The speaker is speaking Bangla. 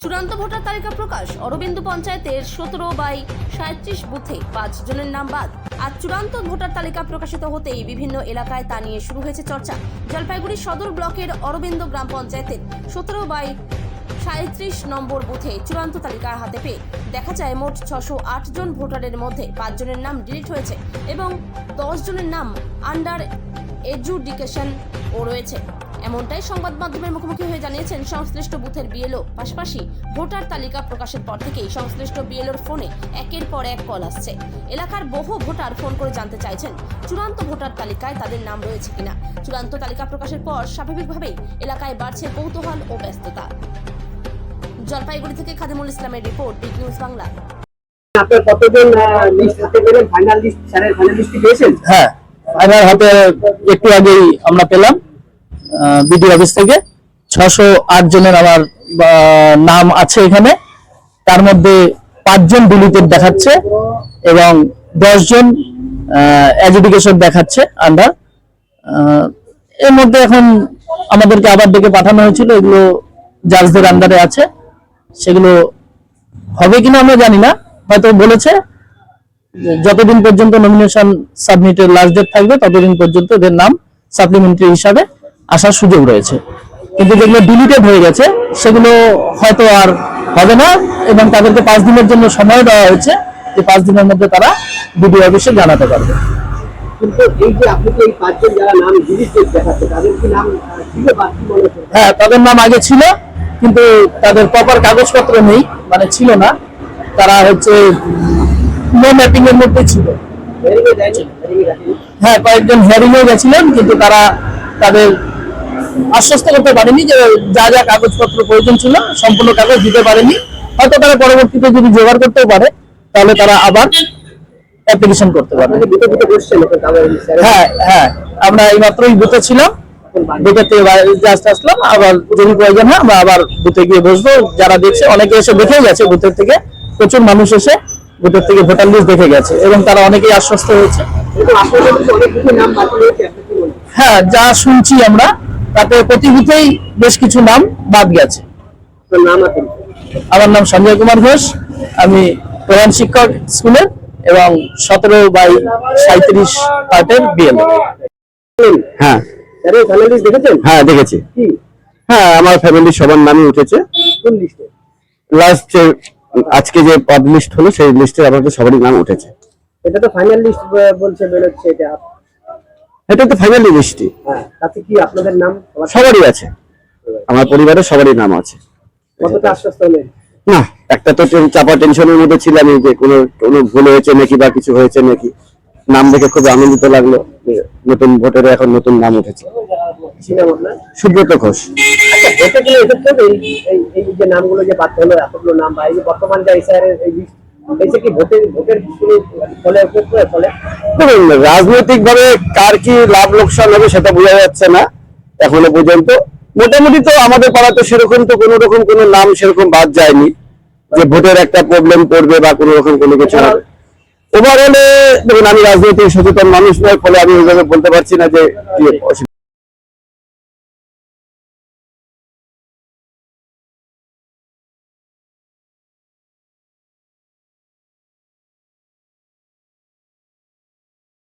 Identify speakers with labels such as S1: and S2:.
S1: চূড়ান্ত ভোটার তালিকা প্রকাশ। অরবিন্দ পঞ্চায়েতের 17/37 বুথে 5 জনের নাম বাদ। আজ চূড়ান্ত ভোটার তালিকা প্রকাশিত হতেই বিভিন্ন এলাকায় তা নিয়ে শুরু হয়েছে চর্চা। জলপাইগুড়ি সদর ব্লকের অরবিন্দ গ্রাম পঞ্চায়েতের 17/37 নম্বর বুথে চূড়ান্ত তালিকা হাতে পেয়ে দেখা যায় মোট 608 জন ভোটারের মধ্যে 5 জনের নাম ডিলিট হয়েছে এবং 10 জনের নাম আন্ডার এডুকেশন ও রয়েছে। এমনটাই সংবাদ মাধ্যমের মুখোমুখি হয়ে জানিয়েছেন সংশ্লিষ্ট বুথের বিএলও। পাশাপাশি ভোটার তালিকা প্রকাশের পর থেকেই সংশ্লিষ্ট বিএলওর ফোনে একের পর এক কল আসছে। এলাকার বহু ভোটার ফোন করে জানতে চাইছেন চূড়ান্ত ভোটার তালিকায় তাদের নাম রয়েছে কিনা। চূড়ান্ত তালিকা প্রকাশের পর স্বাভাবিকভাবেই এলাকায় বাড়ছে কৌতূহল ও ব্যস্ততা। জলপাইগুড়ি থেকে খাদিমুল ইসলামের রিপোর্ট, বিগ নিউজ বাংলা।
S2: আপনার কতজন লিস্ট হাতে পেলেন? ফাইনাল লিস্ট, স্যারের ফাইনাল লিস্ট পেয়েছেন?
S3: হ্যাঁ, ফাইনাল হাতে একটু আগেই আমরা পেলাম বিডিও অফিস থেকে। 608 জনের আমার নাম আছে এখানে। তার মধ্যে 5 জন ডিলিটেড দেখাচ্ছে এবং 10 জন এডুকেশন দেখাচ্ছে আন্ডার। এর মধ্যে এখন আমাদেরকে আবার ডেকে পাঠানো হয়েছিল, এগুলো জাজদের আন্ডারে আছে, সেগুলো হবে কিনা আমরা জানি না। হয়তো বলেছে যতদিন পর্যন্ত নমিনেশন সাবমিটের লাস্ট ডেট থাকবে ততদিন পর্যন্ত এদের নাম সাপ্লিমেন্টারি হিসাবে আসার সুযোগ রয়েছে। কিন্তু যেগুলো ডিলিটেড হয়ে গেছে সেগুলো হয়তো আর হবে না এবং তাদেরকে 5 দিনের জন্য সময় দেওয়া হয়েছে, যে 5 দিনের মধ্যে তারা বিডিও অফিসে জানাতে পারবে।
S2: কিন্তু এই যে আপনি এই 5 জন যারা নাম ডিলিটেড দেখাচ্ছে তাদের কি নাম ছিল বাকি মনে হচ্ছে?
S3: হ্যাঁ, তাদের নাম আগে ছিল কিন্তু তাদের প্রপার কাগজপত্র নেই, মানে ছিল না। তারা হচ্ছে নো ম্যাপিং এর মধ্যে ছিল। হ্যাঁ, কয়েকজন হিয়ারিং এ গেছিলেন কিন্তু তারা তাদের আশ্বস্ত করতে পারেনি যে যা যা কাগজপত্র প্রয়োজন ছিল সম্পূর্ণ কাগজ দিতে পারেনি। হয়তো তারা পরবর্তীতে যদি জোগাড় করতেও পারে তাহলে তারা আবার অ্যাপ্লিকেশন করতে পারবে। হ্যাঁ হ্যাঁ, আমরা এইমাত্রই বুথে ছিলাম, বুথের থেকে জাস্ট আসলাম। আবার যদি প্রয়োজন হয় আমরা আবার বুথে গিয়ে বসবো। যারা দেখছে অনেকে এসে দেখে গেছে, বুথের থেকে প্রচুর মানুষ এসে বুথের থেকে ভোটার লিস্ট দেখে গেছে এবং তারা অনেকেই আশ্বস্ত হয়েছে। হ্যাঁ, যা শুনছি আমরা তাতে প্রতি বুথেই বেশ কিছু নাম বাদ গেছে। আমার নাম সঞ্জয় কুমার ঘোষ, আমি প্রধান শিক্ষক স্কুলের এবং 17/37 পার্টের বিএলও।
S4: হ্যাঁ
S2: হ্যাঁ
S4: দেখেছি। হ্যাঁ, আমার ফ্যামিলির সবার নামই উঠেছে। লাস্ট আজকে যে পাবলিশড হলো সেই লিস্টে আমাদের সবারই নাম উঠেছে।
S2: এটা তো ফাইনাল লিস্ট বলছে, বেরোচ্ছে
S4: এটা তো ফাইনাল লিস্টই।
S2: হ্যাঁ, তাতে কি আপনাদের নাম
S4: সবারই আছে, আমার পরিবারের সবারই নাম আছে।
S2: কতটা আশ্বস্ত হলেন?
S4: না, একটা তো চাপা টেনশনের মধ্যে ছিলাম যে কোনো ভুল হয়েছে নাকি বা কিছু হয়েছে নাকি। নাম দেখে খুব আনন্দিত লাগলো, নতুন ভোটারে এখন নতুন নাম উঠেছে। সুব্রত ঘোষ।
S2: আচ্ছা, ভোটে গেলে এক্ষেত্রে এই যে নামগুলো যে বাদ হলো, এতগুলো নাম বা এই যে বর্তমান যে স্যারের এই লিস্ট, এসে কি ভোটের ফলে
S4: দেখুন, রাজনৈতিক ভাবে কার কি লাভ লোকসান হবে সেটা বোঝা যাচ্ছে না এখনো পর্যন্ত। মোটামুটি তো আমাদের পাড়াতে সেরকম তো কোনো রকম কোনো নাম সেরকম বাদ যায়নি যে ভোটের একটা প্রবলেম করবে বা কোনো রকম কোনো কিছু হবে। ওভারঅলে দেখুন, আমি রাজনৈতিক সচেতন মানুষ নয়, ফলে আমি ওইভাবে বলতে পারছি না যে কি